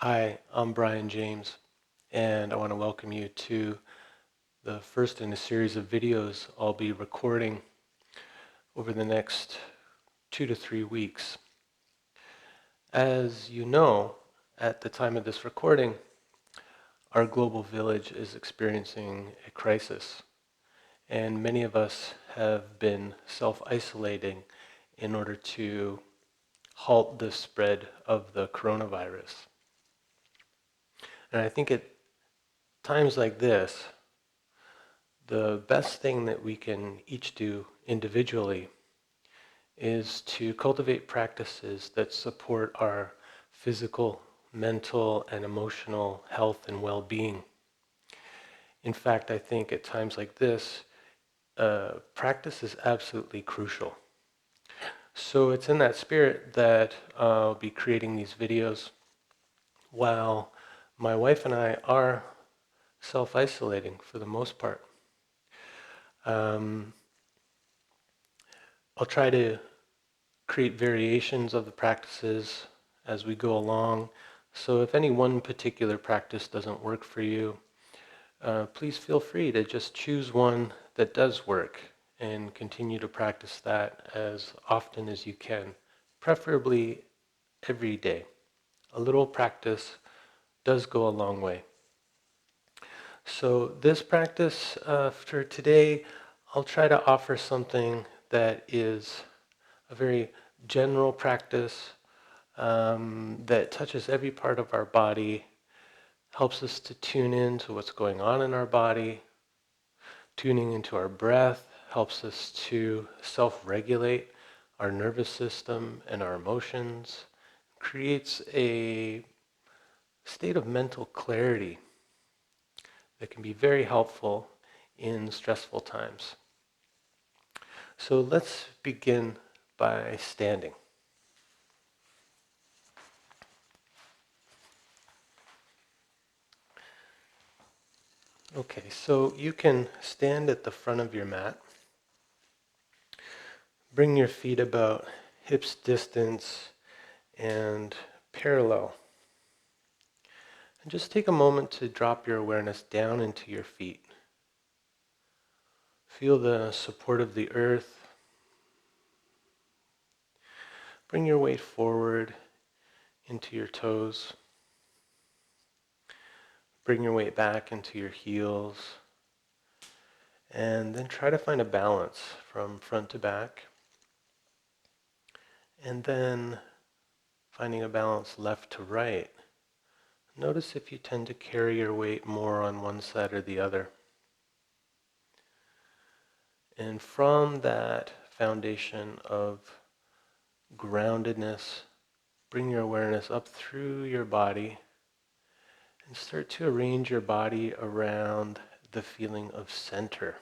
Hi, I'm Brian James, and I want to welcome you to the first in a series of videos I'll be recording over the next 2 to 3 weeks. As you know, at the time of this recording, our global village is experiencing a crisis, and many of us have been self-isolating in order to halt the spread of the coronavirus. And I think at times like this, the best thing that we can each do individually is to cultivate practices that support our physical, mental, and emotional health and well-being. In fact, I think at times like this, practice is absolutely crucial. So it's in that spirit that I'll be creating these videos while my wife and I are self-isolating for the most part. Um, I'll try to create variations of the practices as we go along. So if any one particular practice doesn't work for you, please feel free to just choose one that does work and continue to practice that as often as you can, preferably every day. A little practice does go a long way. So this practice for today, I'll try to offer something that is a very general practice that touches every part of our body, helps us to tune in to what's going on in our body. Tuning into our breath helps us to self-regulate our nervous system and our emotions, creates a state of mental clarity that can be very helpful in stressful times. So let's begin by standing. Okay, so you can stand at the front of your mat. Bring your feet about hips distance and parallel. And just take a moment to drop your awareness down into your feet. Feel the support of the earth. Bring your weight forward into your toes. Bring your weight back into your heels. And then try to find a balance from front to back. And then finding a balance left to right. Notice if you tend to carry your weight more on one side or the other. And from that foundation of groundedness, bring your awareness up through your body and start to arrange your body around the feeling of center.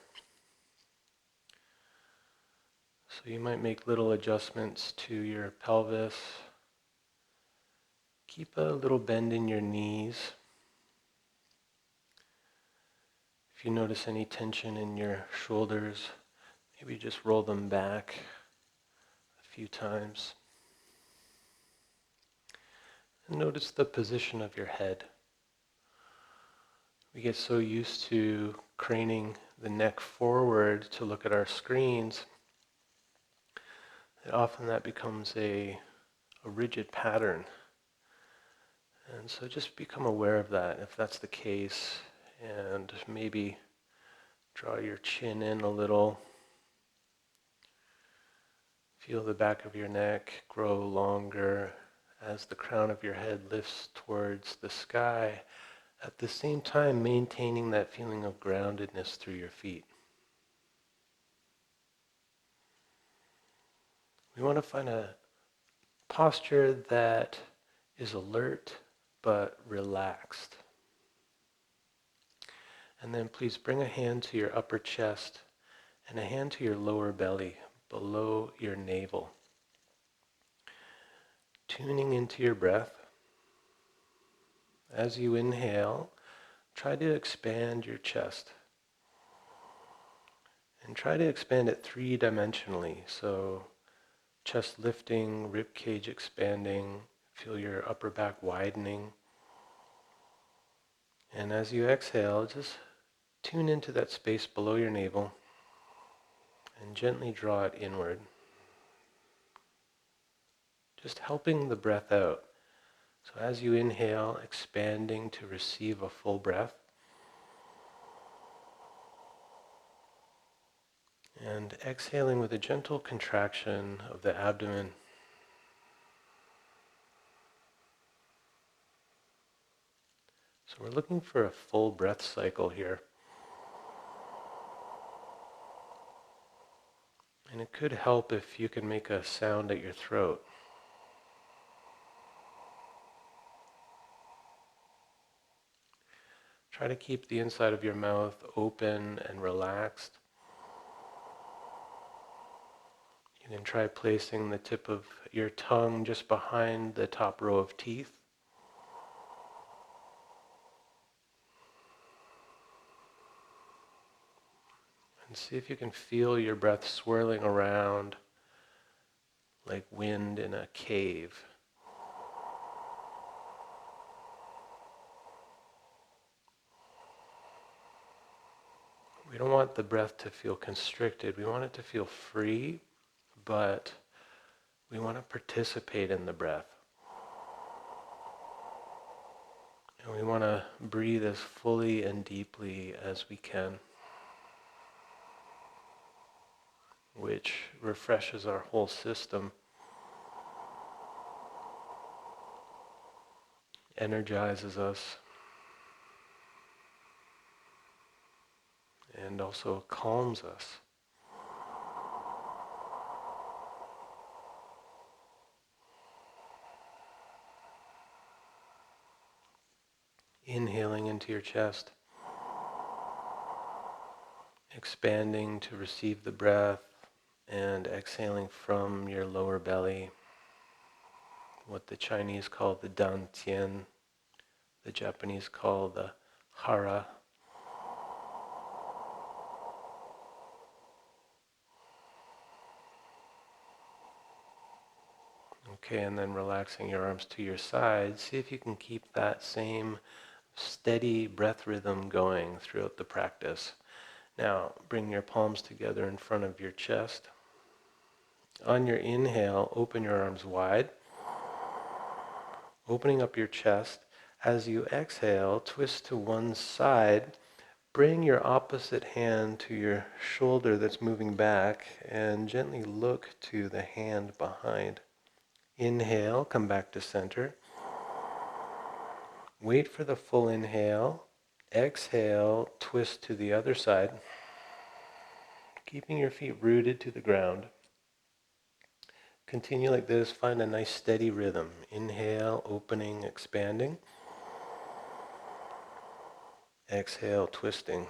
So you might make little adjustments to your pelvis. Keep a little bend in your knees. If you notice any tension in your shoulders, maybe just roll them back a few times. And notice the position of your head. We get so used to craning the neck forward to look at our screens that often that becomes a rigid pattern. And so just become aware of that if that's the case, and maybe draw your chin in a little. Feel the back of your neck grow longer as the crown of your head lifts towards the sky, at the same time maintaining that feeling of groundedness through your feet. We want to find a posture that is alert but relaxed. And then please bring a hand to your upper chest and a hand to your lower belly, below your navel. Tuning into your breath. As you inhale, try to expand your chest. And try to expand it three-dimensionally. So chest lifting, rib cage expanding, feel your upper back widening. And as you exhale, just tune into that space below your navel and gently draw it inward, just helping the breath out. So as you inhale, expanding to receive a full breath, and exhaling with a gentle contraction of the abdomen. So we're looking for a full breath cycle here. And it could help if you can make a sound at your throat. Try to keep the inside of your mouth open and relaxed. You can try placing the tip of your tongue just behind the top row of teeth. And see if you can feel your breath swirling around like wind in a cave. We don't want the breath to feel constricted. We want it to feel free, but we want to participate in the breath. And we want to breathe as fully and deeply as we can, which refreshes our whole system, energizes us, and also calms us. Inhaling into your chest, expanding to receive the breath, and exhaling from your lower belly, what the Chinese call the dantian, the Japanese call the hara. Okay, and then relaxing your arms to your sides. See if you can keep that same steady breath rhythm going throughout the practice. Now, bring your palms together in front of your chest. On your inhale, open your arms wide, opening up your chest. As you exhale, twist to one side. Bring your opposite hand to your shoulder that's moving back and gently look to the hand behind. Inhale, come back to center. Wait for the full inhale. Exhale, twist to the other side, keeping your feet rooted to the ground. Continue like this. Find a nice steady rhythm. Inhale, opening, expanding. Exhale, twisting.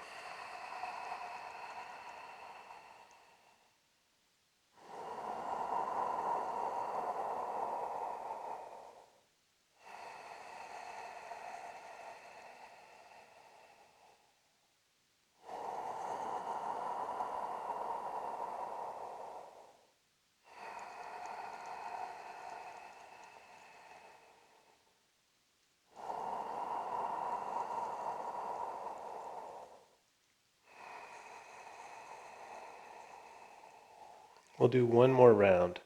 We'll do one more round.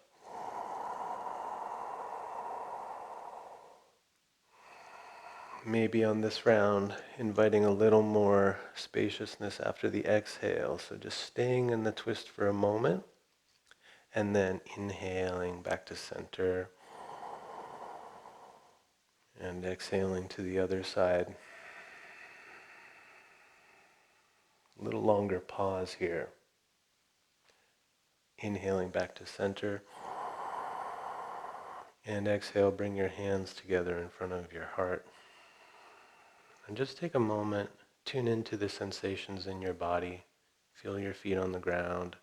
Maybe on this round, inviting a little more spaciousness after the exhale. So just staying in the twist for a moment, and then inhaling back to center, and exhaling to the other side. A little longer pause here. Inhaling back to center, and exhale, bring your hands together in front of your heart. And just take a moment, tune into the sensations in your body. Feel your feet on the ground.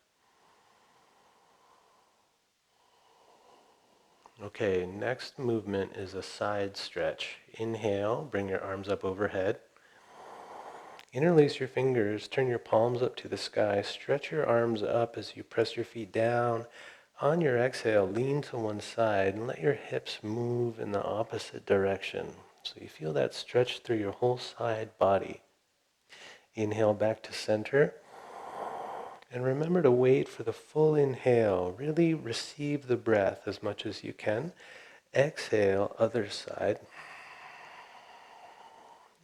Okay, next movement is a side stretch. Inhale, bring your arms up overhead. Interlace your fingers, turn your palms up to the sky. Stretch your arms up as you press your feet down. On your exhale, lean to one side and let your hips move in the opposite direction. So you feel that stretch through your whole side body. Inhale back to center. And remember to wait for the full inhale. Really receive the breath as much as you can. Exhale, other side.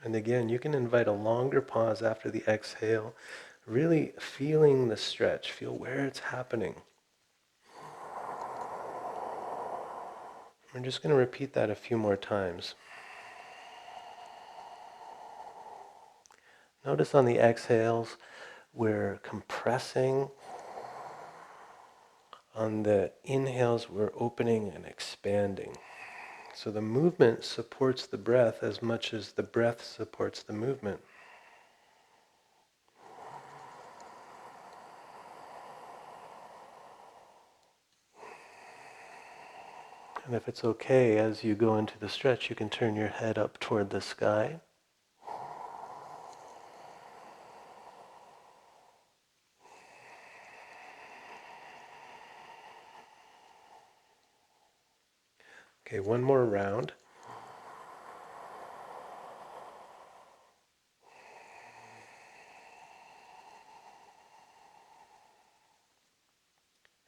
And again, you can invite a longer pause after the exhale. Really feeling the stretch. Feel where it's happening. We're just going to repeat that a few more times. Notice on the exhales, we're compressing. On the inhales, we're opening and expanding. So the movement supports the breath as much as the breath supports the movement. And if it's okay, as you go into the stretch, you can turn your head up toward the sky. Okay, one more round.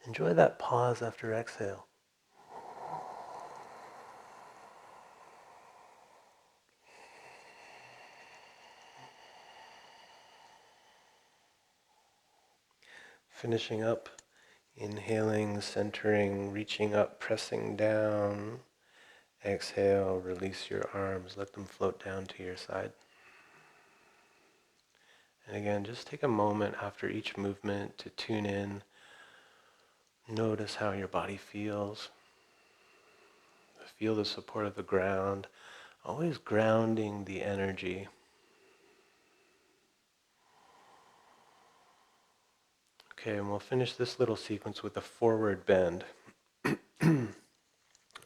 Enjoy that pause after exhale. Finishing up, inhaling, centering, reaching up, pressing down. Exhale, release your arms, let them float down to your side. And again, just take a moment after each movement to tune in. Notice how your body feels. Feel the support of the ground. Always grounding the energy. Okay, and we'll finish this little sequence with a forward bend.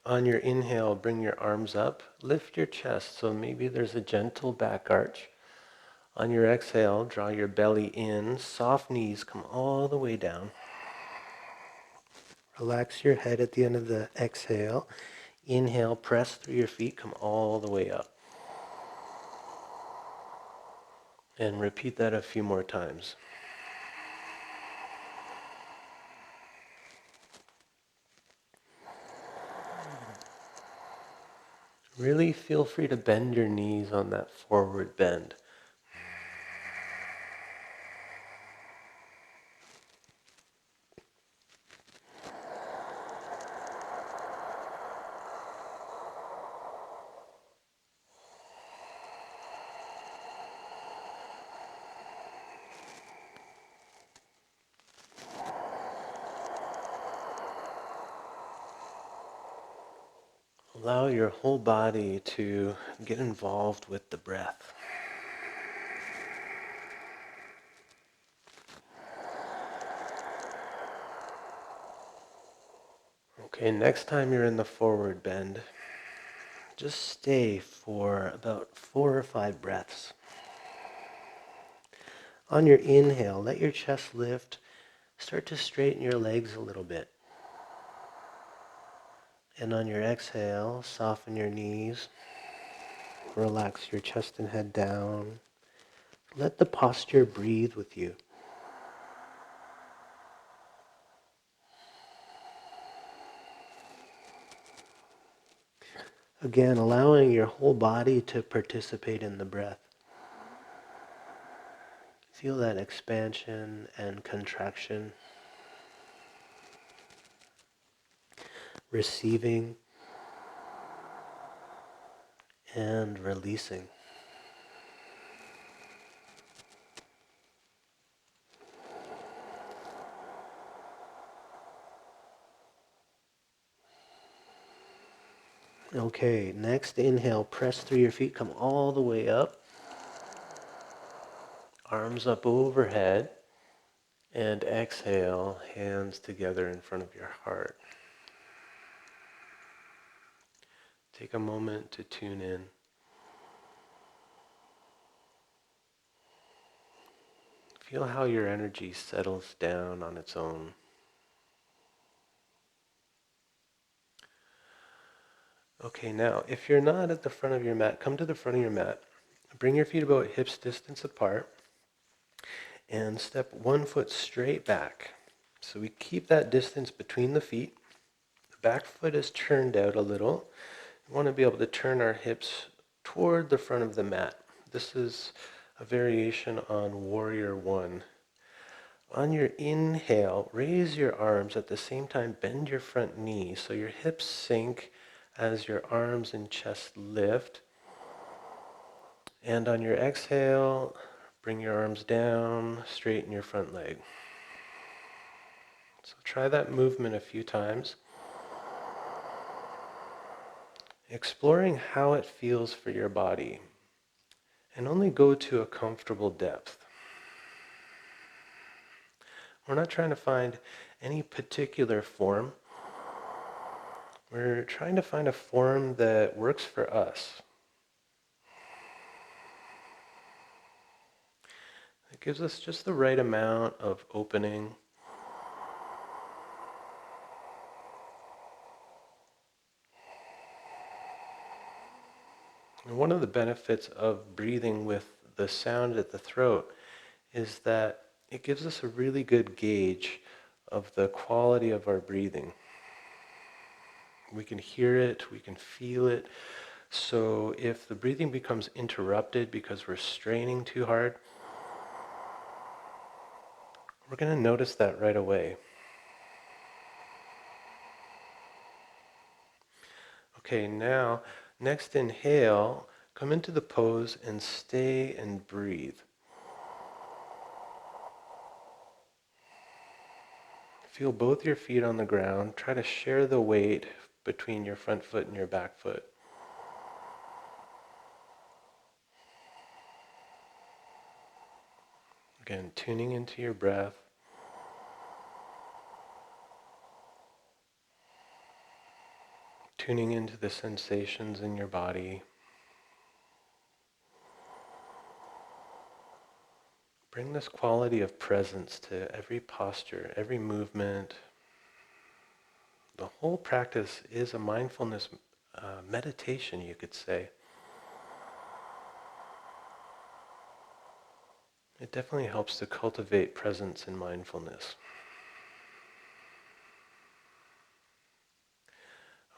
On your inhale, bring your arms up. Lift your chest, so maybe there's a gentle back arch. On your exhale, draw your belly in. Soft knees come all the way down. Relax your head at the end of the exhale. Inhale, press through your feet, come all the way up. And repeat that a few more times. Really feel free to bend your knees on that forward bend. Allow your whole body to get involved with the breath. Okay, next time you're in the forward bend, just stay for about 4 or 5 breaths. On your inhale, let your chest lift. Start to straighten your legs a little bit. And on your exhale, soften your knees. Relax your chest and head down. Let the posture breathe with you. Again, allowing your whole body to participate in the breath. Feel that expansion and contraction. Receiving and releasing. Okay, next inhale, press through your feet, come all the way up. Arms up overhead. And exhale, hands together in front of your heart. Take a moment to tune in. Feel how your energy settles down on its own. Okay, now, if you're not at the front of your mat, come to the front of your mat. Bring your feet about hips distance apart and step 1 foot straight back. So we keep that distance between the feet. The back foot is turned out a little. We want to be able to turn our hips toward the front of the mat. This is a variation on Warrior One. On your inhale, raise your arms. At the same time, bend your front knee so your hips sink as your arms and chest lift. And on your exhale, bring your arms down, straighten your front leg. So try that movement a few times, exploring how it feels for your body. And only go to a comfortable depth. We're not trying to find any particular form. We're trying to find a form that works for us. It gives us just the right amount of opening. And one of the benefits of breathing with the sound at the throat is that it gives us a really good gauge of the quality of our breathing. We can hear it, we can feel it. So if the breathing becomes interrupted because we're straining too hard, we're going to notice that right away. Okay, now, next inhale, come into the pose and stay and breathe. Feel both your feet on the ground. Try to share the weight between your front foot and your back foot. Again, tuning into your breath. Tuning into the sensations in your body. Bring this quality of presence to every posture, every movement. The whole practice is a mindfulness meditation, you could say. It definitely helps to cultivate presence and mindfulness.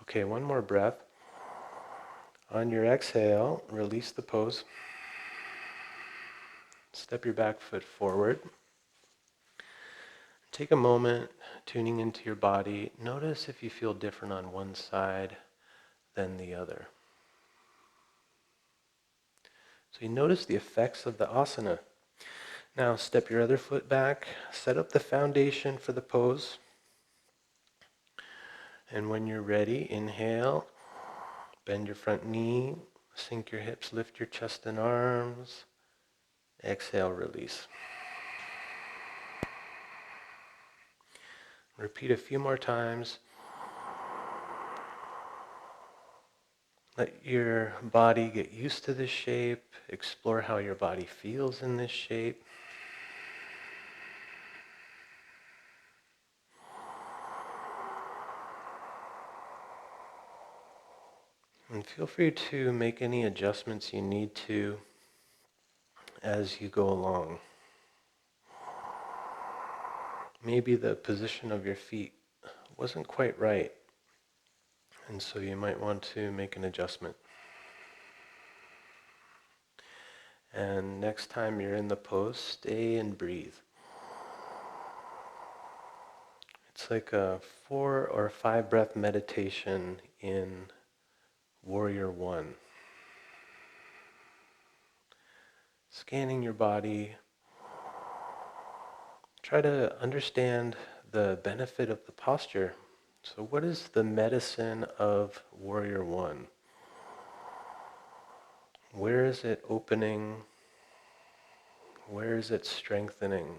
Okay, one more breath. On your exhale, release the pose. Step your back foot forward. Take a moment, tuning into your body. Notice if you feel different on one side than the other. So you notice the effects of the asana. Now step your other foot back, set up the foundation for the pose. And when you're ready, inhale, bend your front knee, sink your hips, lift your chest and arms. Exhale, release. Repeat a few more times. Let your body get used to this shape. Explore how your body feels in this shape. And feel free to make any adjustments you need to as you go along. Maybe the position of your feet wasn't quite right, and so you might want to make an adjustment. And next time you're in the pose, stay and breathe. It's like a 4 or 5 breath meditation in Warrior One. Scanning your body. Try to understand the benefit of the posture. So what is the medicine of Warrior One? Where is it opening? Where is it strengthening?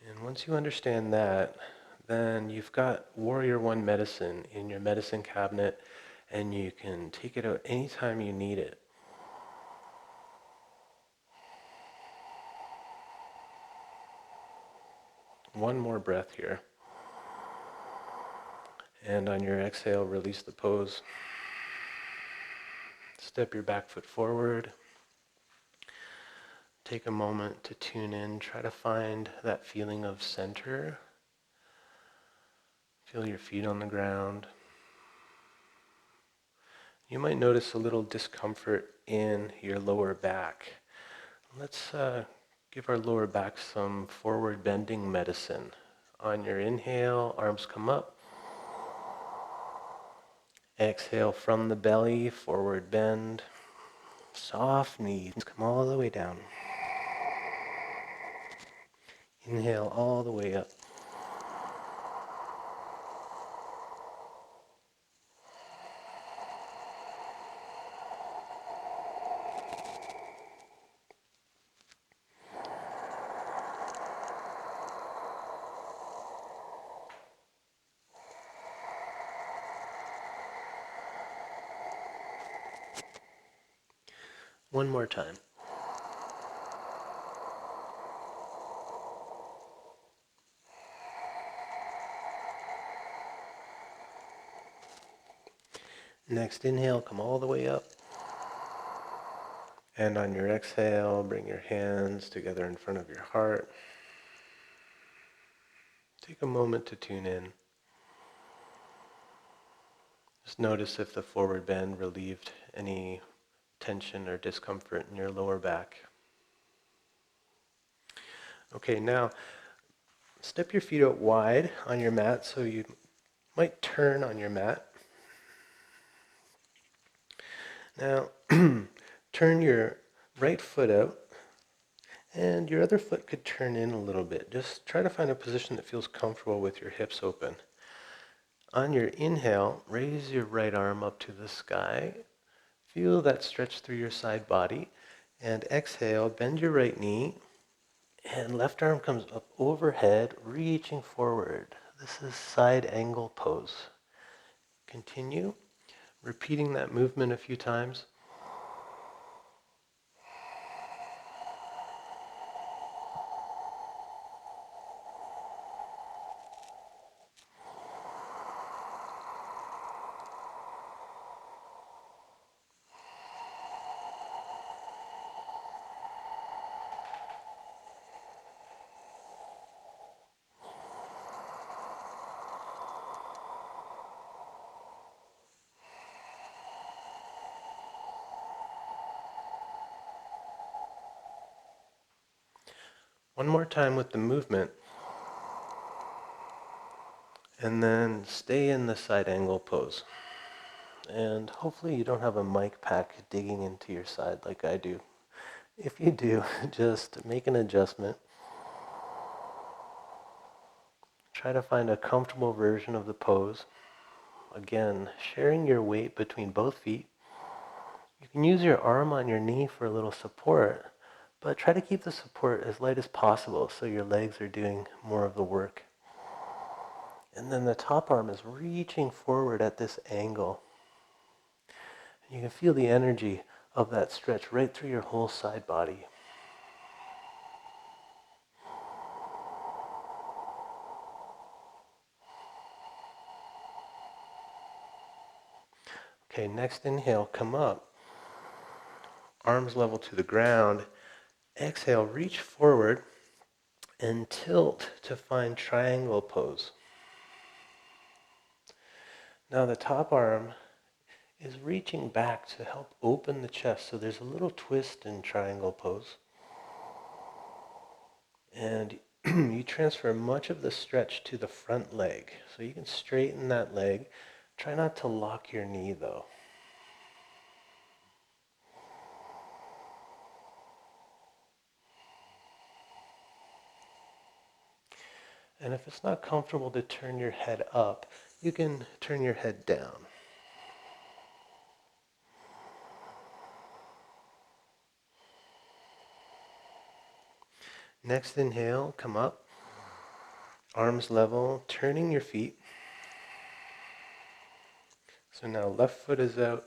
And once you understand that, then you've got Warrior One medicine in your medicine cabinet, and you can take it out anytime you need it. One more breath here. And on your exhale, release the pose. Step your back foot forward. Take a moment to tune in. Try to find that feeling of center. Feel your feet on the ground. You might notice a little discomfort in your lower back. Let's give our lower back some forward bending medicine. On your inhale, arms come up. Exhale from the belly, forward bend. Soft knees come all the way down. Inhale all the way up. One more time. Next inhale, come all the way up. And on your exhale, bring your hands together in front of your heart. Take a moment to tune in. Just notice if the forward bend relieved any tension or discomfort in your lower back. Okay, now step your feet out wide on your mat, so you might turn on your mat. Now, turn your right foot out, and your other foot could turn in a little bit. Just try to find a position that feels comfortable with your hips open. On your inhale, raise your right arm up to the sky. Feel that stretch through your side body. And exhale, bend your right knee, and left arm comes up overhead, reaching forward. This is side angle pose. Continue, repeating that movement a few times. One more time with the movement. And then stay in the side angle pose. And hopefully you don't have a mic pack digging into your side like I do. If you do, just make an adjustment. Try to find a comfortable version of the pose. Again, sharing your weight between both feet. You can use your arm on your knee for a little support, but try to keep the support as light as possible so your legs are doing more of the work. And then the top arm is reaching forward at this angle. You can feel the energy of that stretch right through your whole side body. Okay, next inhale, come up. Arms level to the ground. Exhale, reach forward and tilt to find triangle pose. Now the top arm is reaching back to help open the chest, so there's a little twist in triangle pose. And you transfer much of the stretch to the front leg, so you can straighten that leg. Try not to lock your knee though. And if it's not comfortable to turn your head up, you can turn your head down. Next inhale, come up. Arms level, turning your feet. So now left foot is out,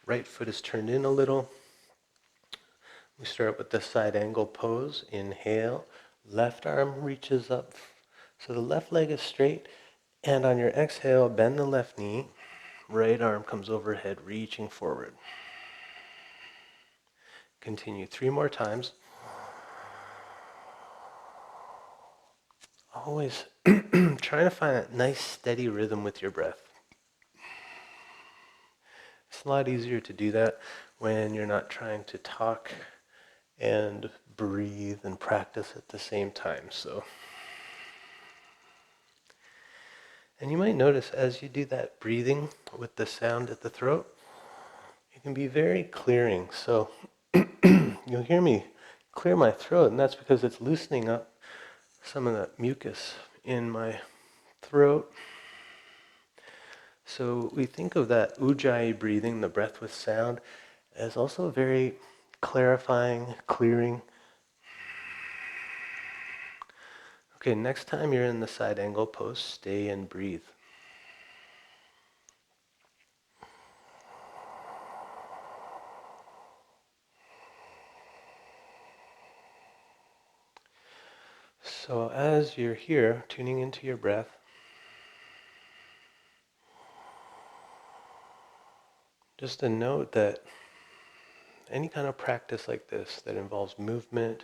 right foot is turned in a little. We start with the side angle pose. Inhale, left arm reaches up. So the left leg is straight, And on your exhale, bend the left knee. Right arm comes overhead, reaching forward. Continue 3 more times. Always trying to find a nice steady rhythm with your breath. It's a lot easier to do that when you're not trying to talk and breathe and practice at the same time. And you might notice as you do that breathing with the sound at the throat, it can be very clearing. So you'll hear me clear my throat, and that's because it's loosening up some of that mucus in my throat. So we think of that ujjayi breathing, the breath with sound, as also very clarifying, clearing. Okay, next time you're in the side angle pose, stay and breathe. So as you're here, tuning into your breath, just a note that any kind of practice like this that involves movement,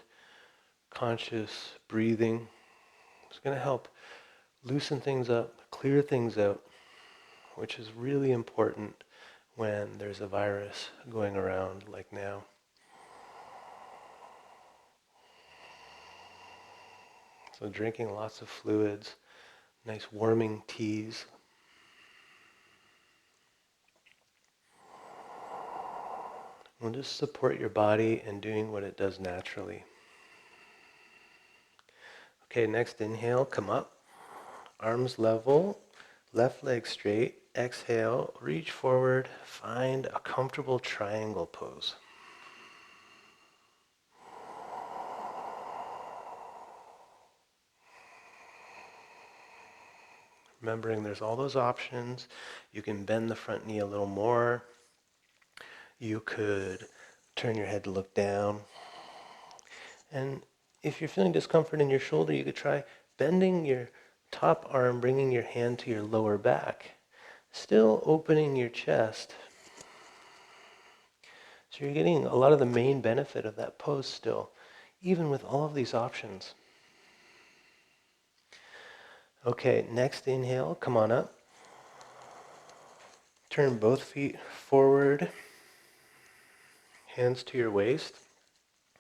conscious breathing, is going to help loosen things up, clear things out, which is really important when there's a virus going around like now. So drinking lots of fluids, nice warming teas. Will just support your body in doing what it does naturally. Okay, next inhale, come up. Arms level, left leg straight. Exhale, reach forward, find a comfortable triangle pose. Remembering there's all those options. You can bend the front knee a little more. You could turn your head to look down. And if you're feeling discomfort in your shoulder, you could try bending your top arm, bringing your hand to your lower back. Still opening your chest. So you're getting a lot of the main benefit of that pose still, even with all of these options. Okay, next inhale, come on up. Turn both feet forward, hands to your waist.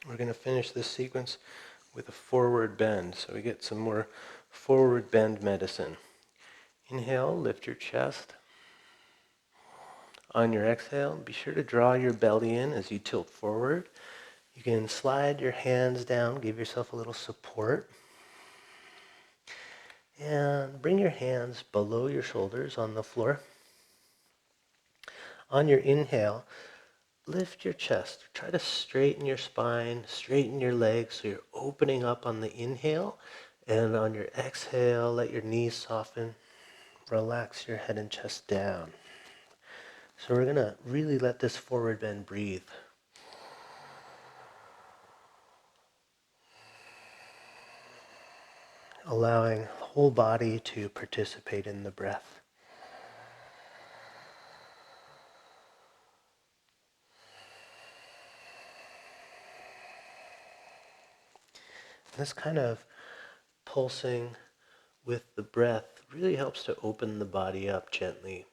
We're going to finish this sequence with a forward bend, so we get some more forward bend medicine. Inhale, lift your chest. On your exhale, be sure to draw your belly in as you tilt forward. You can slide your hands down, give yourself a little support. And bring your hands below your shoulders on the floor. On your inhale, lift your chest. Try to straighten your spine, straighten your legs so you're opening up on the inhale. And on your exhale, let your knees soften. Relax your head and chest down. So we're going to really let this forward bend breathe. Allowing the whole body to participate in the breath. This kind of pulsing with the breath really helps to open the body up gently.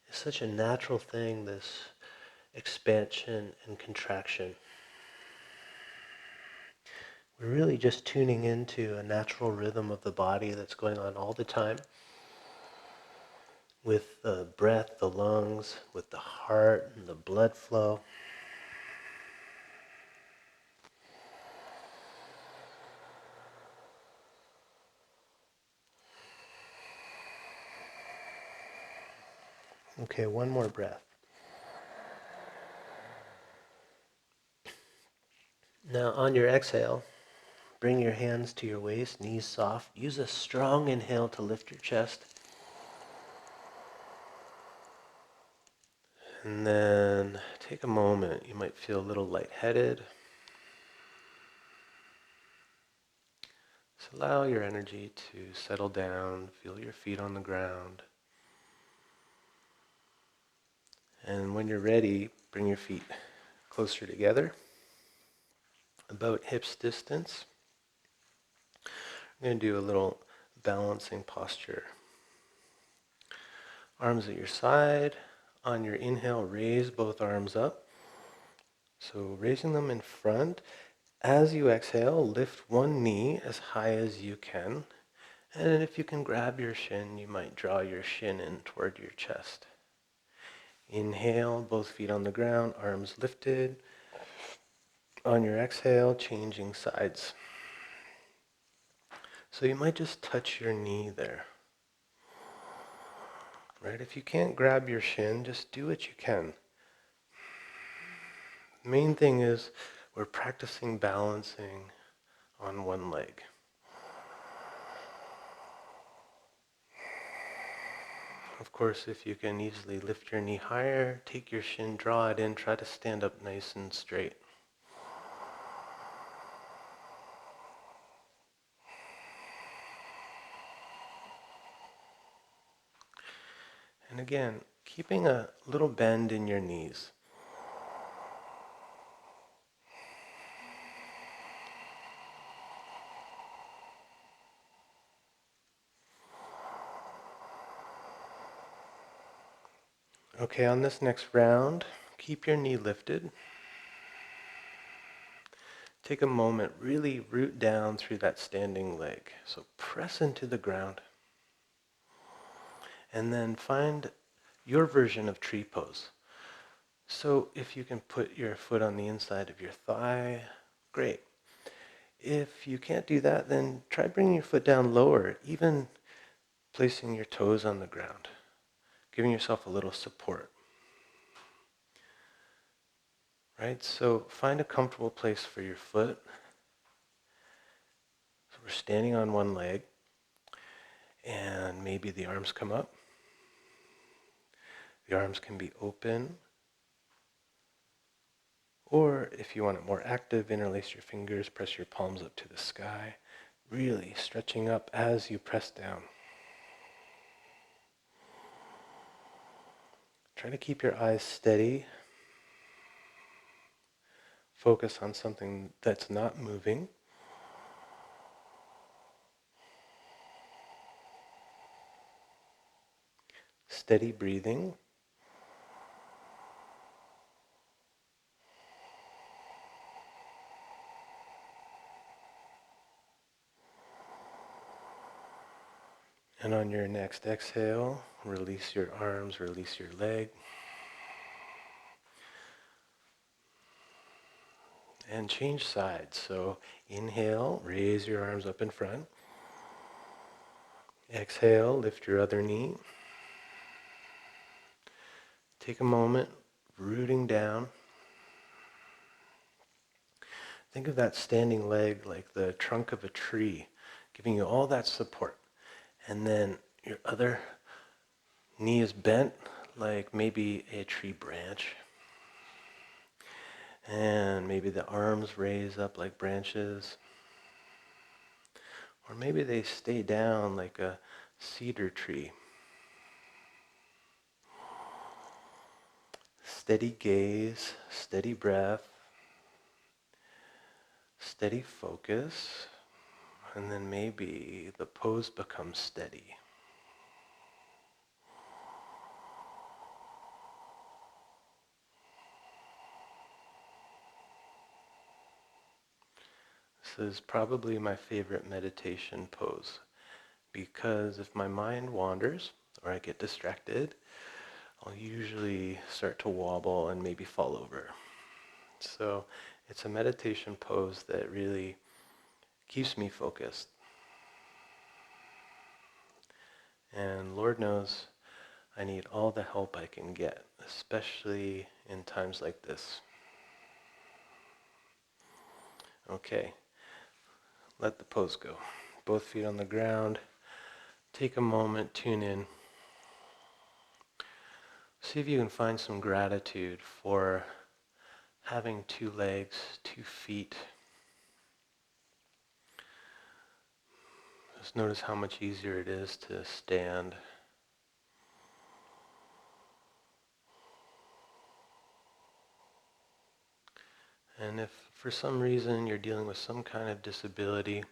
It's such a natural thing, this expansion and contraction. We're really just tuning into a natural rhythm of the body that's going on all the time with the breath, the lungs, with the heart and the blood flow. Okay, one more breath. Now on your exhale, bring your hands to your waist, knees soft. Use a strong inhale to lift your chest. And then take a moment. You might feel a little lightheaded. Just allow your energy to settle down, feel your feet on the ground. And when you're ready, bring your feet closer together, about hips distance. I'm going to do a little balancing posture. Arms at your side. On your inhale, raise both arms up. So raising them in front. As you exhale, lift one knee as high as you can. And if you can grab your shin, you might draw your shin in toward your chest. Inhale, both feet on the ground, arms lifted. On your exhale, changing sides. So you might just touch your knee there. Right? If you can't grab your shin, just do what you can. The main thing is we're practicing balancing on one leg. Of course, if you can easily lift your knee higher, take your shin, draw it in, try to stand up nice and straight. And again, keeping a little bend in your knees. Okay, on this next round, keep your knee lifted. Take a moment, really root down through that standing leg. So press into the ground. And then find your version of tree pose. So if you can put your foot on the inside of your thigh, great. If you can't do that, then try bringing your foot down lower, even placing your toes on the ground, giving yourself a little support. Right? So find a comfortable place for your foot. So we're standing on one leg, and maybe the arms come up. The arms can be open. Or if you want it more active, interlace your fingers, press your palms up to the sky, really stretching up as you press down. Try to keep your eyes steady. Focus on something that's not moving. Steady breathing. And on your next exhale, release your arms, release your leg. And change sides. So inhale, raise your arms up in front. Exhale, lift your other knee. Take a moment, rooting down. Think of that standing leg like the trunk of a tree, giving you all that support. And then your other knee is bent like maybe a tree branch. And maybe the arms raise up like branches. Or maybe they stay down like a cedar tree. Steady gaze, steady breath, steady focus, and then maybe the pose becomes steady. This is probably my favorite meditation pose because if my mind wanders or I get distracted, I'll usually start to wobble and maybe fall over. So it's a meditation pose that really keeps me focused. And Lord knows I need all the help I can get, especially in times like this. Okay, let the pose go. Both feet on the ground. Take a moment, tune in. See if you can find some gratitude for having two legs, 2 feet. Just notice how much easier it is to stand. And if for some reason you're dealing with some kind of disability,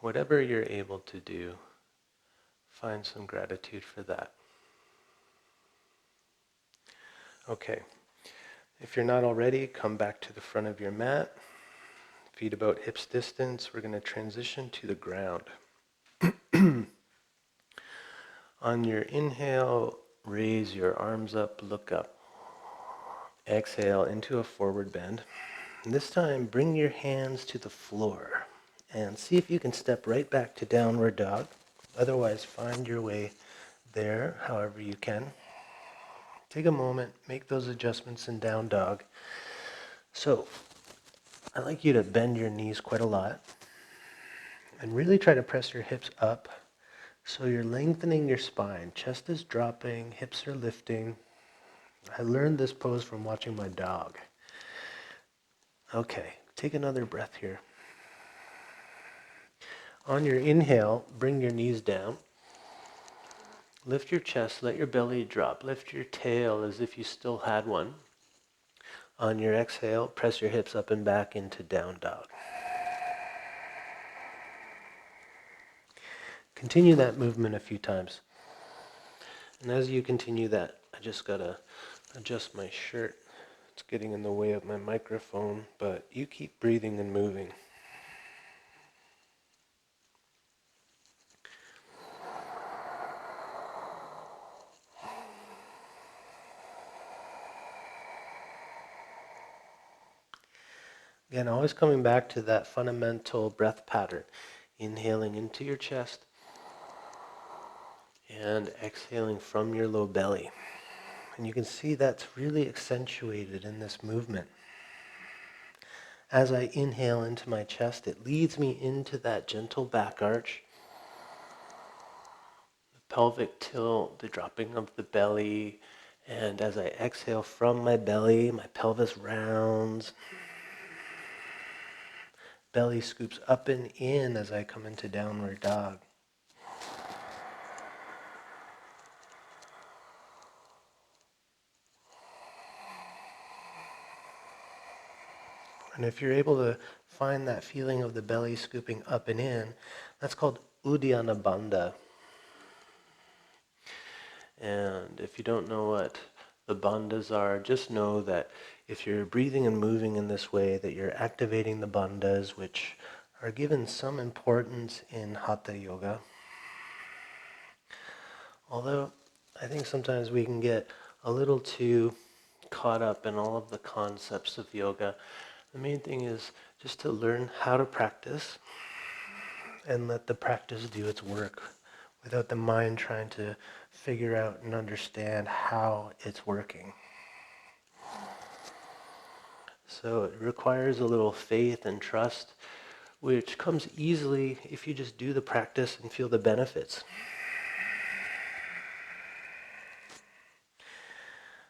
whatever you're able to do, find some gratitude for that. Okay, if you're not already, come back to the front of your mat. Feet about hips distance. We're going to transition to the ground. On your inhale, raise your arms up, look up. Exhale into a forward bend. And this time, bring your hands to the floor and see if you can step right back to downward dog. Otherwise, find your way there however you can. Take a moment, make those adjustments in down dog. So, I'd like you to bend your knees quite a lot and really try to press your hips up so you're lengthening your spine. Chest is dropping, hips are lifting. I learned this pose from watching my dog. Okay, take another breath here. On your inhale, bring your knees down. Lift your chest, let your belly drop. Lift your tail as if you still had one. On your exhale, press your hips up and back into down dog. Continue that movement a few times. And as you continue that, I just gotta adjust my shirt. It's getting in the way of my microphone, but you keep breathing and moving. Again, always coming back to that fundamental breath pattern. Inhaling into your chest and exhaling from your low belly. And you can see that's really accentuated in this movement. As I inhale into my chest, it leads me into that gentle back arch. The pelvic tilt, the dropping of the belly. And as I exhale from my belly, my pelvis rounds. Belly scoops up and in as I come into downward dog. And if you're able to find that feeling of the belly scooping up and in, that's called Uddiyana Bandha. And if you don't know what the bandhas are, just know that if you're breathing and moving in this way, that you're activating the bandhas, which are given some importance in Hatha Yoga. Although I think sometimes we can get a little too caught up in all of the concepts of yoga. The main thing is just to learn how to practice and let the practice do its work without the mind trying to figure out and understand how it's working. So it requires a little faith and trust, which comes easily if you just do the practice and feel the benefits.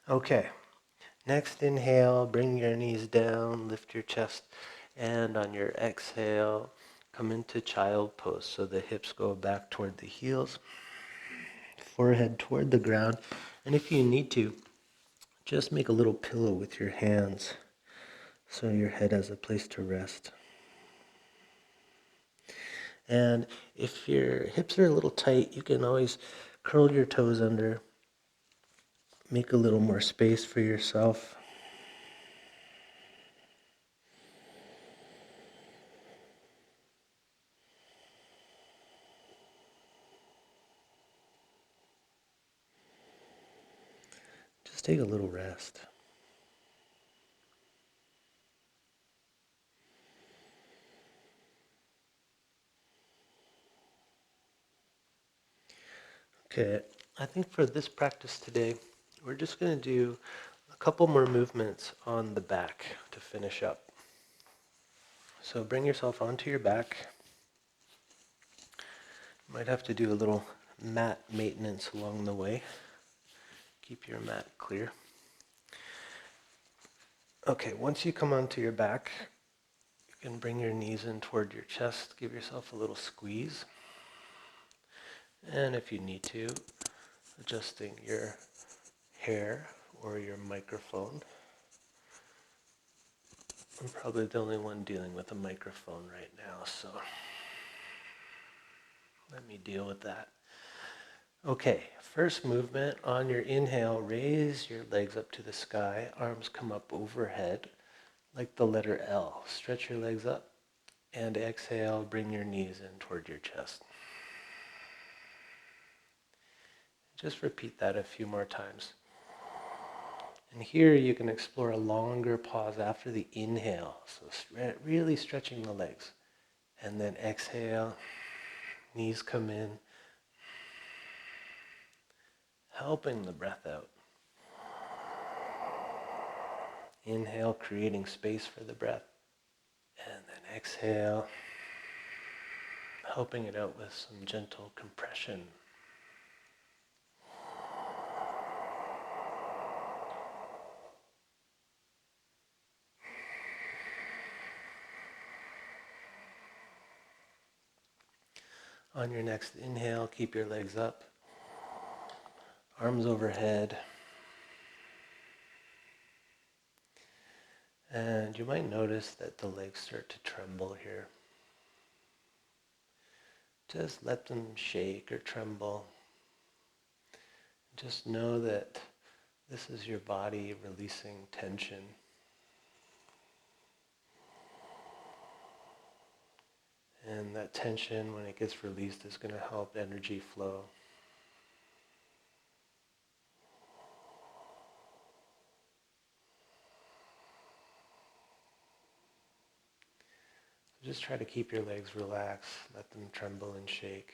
Okay, next inhale, bring your knees down, lift your chest, and on your exhale, come into child pose. So the hips go back toward the heels, forehead toward the ground, and if you need to, just make a little pillow with your hands so your head has a place to rest. And if your hips are a little tight, you can always curl your toes under, make a little more space for yourself. Just take a little rest. Okay, I think for this practice today, we're just going to do a couple more movements on the back to finish up. So bring yourself onto your back. You might have to do a little mat maintenance along the way. Keep your mat clear. Okay, once you come onto your back, you can bring your knees in toward your chest. Give yourself a little squeeze. And if you need to, adjusting your hair or your microphone. I'm probably the only one dealing with a microphone right now, so let me deal with that. Okay, first movement. On your inhale, raise your legs up to the sky. Arms come up overhead like the letter L. Stretch your legs up. And exhale, bring your knees in toward your chest. Just repeat that a few more times. And here you can explore a longer pause after the inhale. So really stretching the legs. And then exhale, knees come in, helping the breath out. Inhale, creating space for the breath. And then exhale, helping it out with some gentle compression. On your next inhale, keep your legs up, arms overhead. And you might notice that the legs start to tremble here. Just let them shake or tremble. Just know that this is your body releasing tension. And that tension, when it gets released, is going to help energy flow. Just try to keep your legs relaxed. Let them tremble and shake.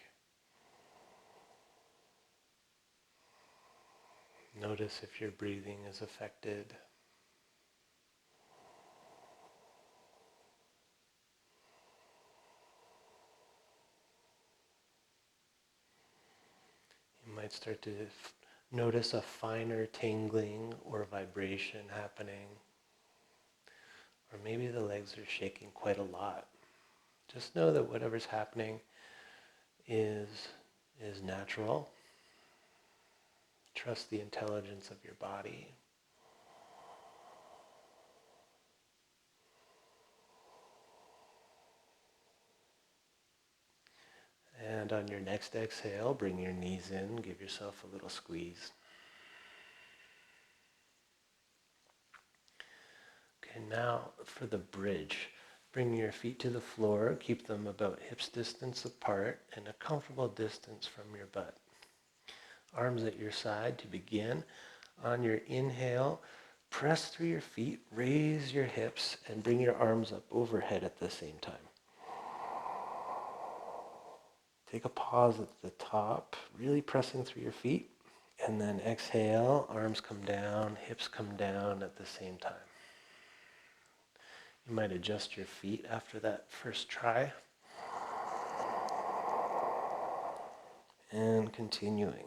Notice if your breathing is affected. You might start to notice a finer tingling or vibration happening. Or maybe the legs are shaking quite a lot. Just know that whatever's happening is natural. Trust the intelligence of your body. And on your next exhale, bring your knees in, give yourself a little squeeze. Okay, now for the bridge. Bring your feet to the floor, keep them about hips distance apart and a comfortable distance from your butt. Arms at your side to begin. On your inhale, press through your feet, raise your hips, and bring your arms up overhead at the same time. Take a pause at the top, really pressing through your feet. And then exhale, arms come down, hips come down at the same time. You might adjust your feet after that first try. And continuing.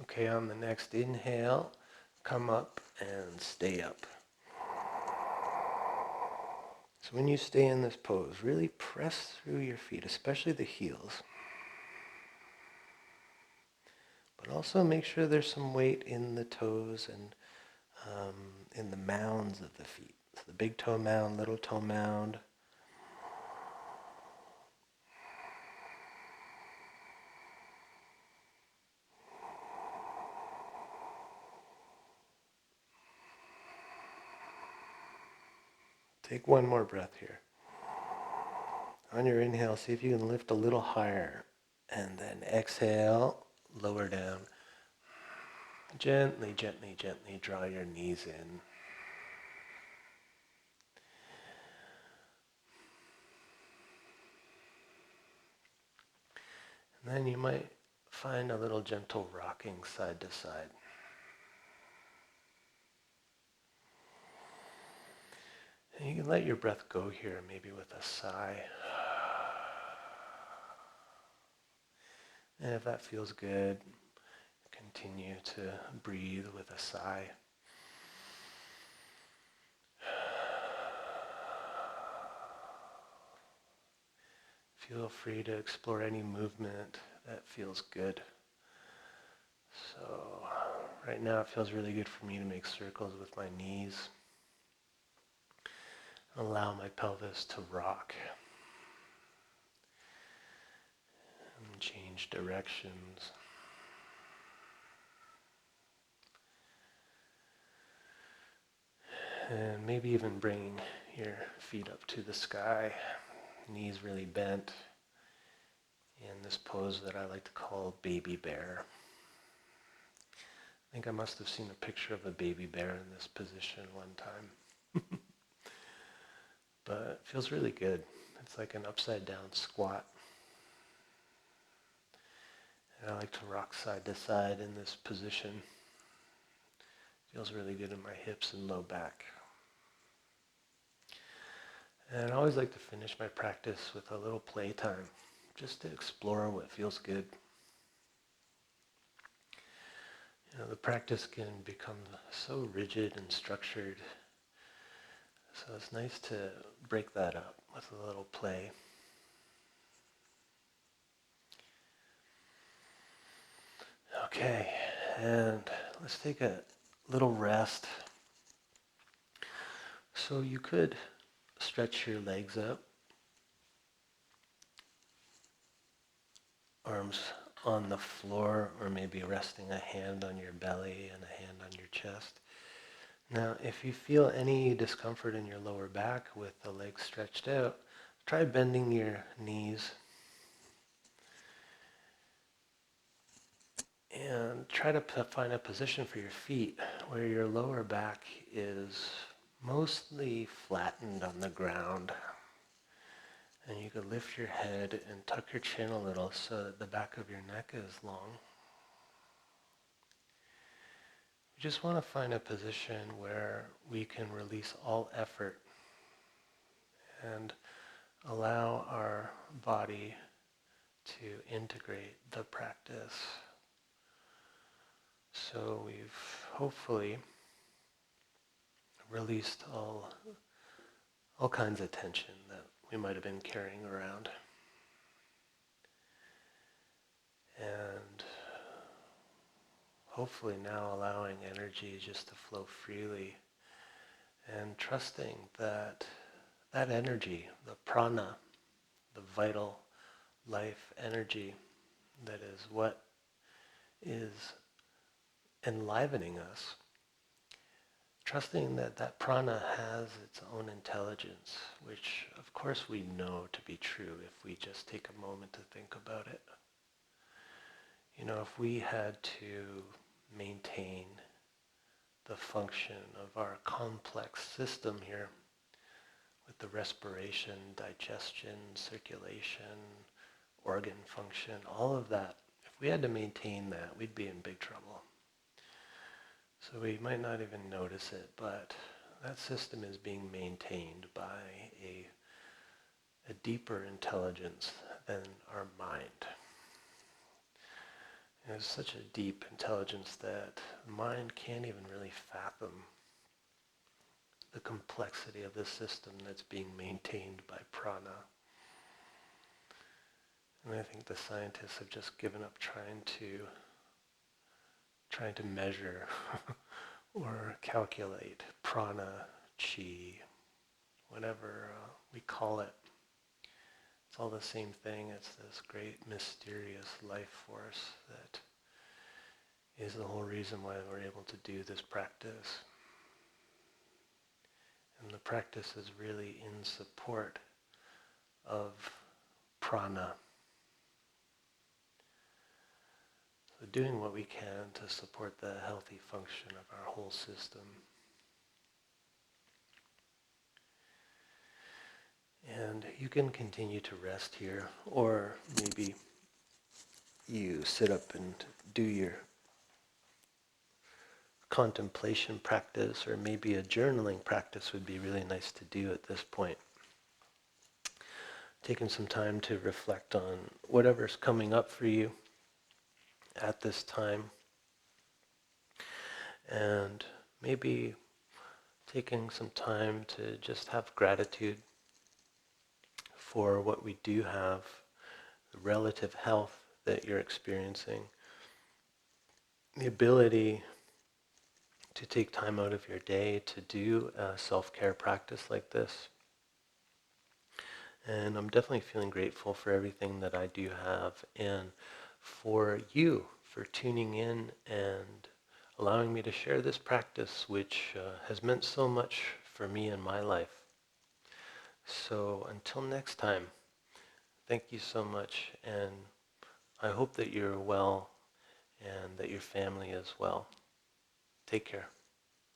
Okay, on the next inhale, come up and stay up. So when you stay in this pose, really press through your feet, especially the heels. But also make sure there's some weight in the toes and in the mounds of the feet. So the big toe mound, little toe mound. Take one more breath here. On your inhale, see if you can lift a little higher. And then exhale, lower down. Gently, gently, gently draw your knees in. And then you might find a little gentle rocking side to side. And you can let your breath go here, maybe with a sigh. And if that feels good, continue to breathe with a sigh. Feel free to explore any movement that feels good. So right now it feels really good for me to make circles with my knees. Allow my pelvis to rock and change directions. And maybe even bring your feet up to the sky, knees really bent, in this pose that I like to call baby bear. I think I must have seen a picture of a baby bear in this position one time. But it feels really good. It's like an upside down squat. And I like to rock side to side in this position. Feels really good in my hips and low back. And I always like to finish my practice with a little playtime, just to explore what feels good. You know, the practice can become so rigid and structured, so it's nice to break that up with a little play. Okay, and let's take a little rest. So you could stretch your legs up, arms on the floor, or maybe resting a hand on your belly and a hand on your chest. Now, if you feel any discomfort in your lower back with the legs stretched out, try bending your knees and try to find a position for your feet where your lower back is mostly flattened on the ground. And you could lift your head and tuck your chin a little so that the back of your neck is long. We just want to find a position where we can release all effort and allow our body to integrate the practice. So we've hopefully released all kinds of tension that we might have been carrying around. And hopefully now allowing energy just to flow freely and trusting that that energy, the prana, the vital life energy that is what is enlivening us, trusting that that prana has its own intelligence, which of course we know to be true if we just take a moment to think about it. You know, if we had to maintain the function of our complex system here with the respiration, digestion, circulation, organ function, all of that, if we had to maintain that, we'd be in big trouble. So we might not even notice it, but that system is being maintained by a deeper intelligence than our mind. And it's such a deep intelligence that the mind can't even really fathom the complexity of the system that's being maintained by prana. And I think the scientists have just given up trying to measure or calculate prana, chi, whatever we call it. It's all the same thing. It's this great mysterious life force that is the whole reason why we're able to do this practice. And the practice is really in support of prana. So doing what we can to support the healthy function of our whole system. And you can continue to rest here, or maybe you sit up and do your contemplation practice, or maybe a journaling practice would be really nice to do at this point. Taking some time to reflect on whatever's coming up for you at this time, and maybe taking some time to just have gratitude for what we do have, the relative health that you're experiencing, the ability to take time out of your day to do a self-care practice like this. And I'm definitely feeling grateful for everything that I do have, and for you for tuning in and allowing me to share this practice, which has meant so much for me in my life. So until next time, thank you so much, and I hope that you're well and that your family is well. Take care.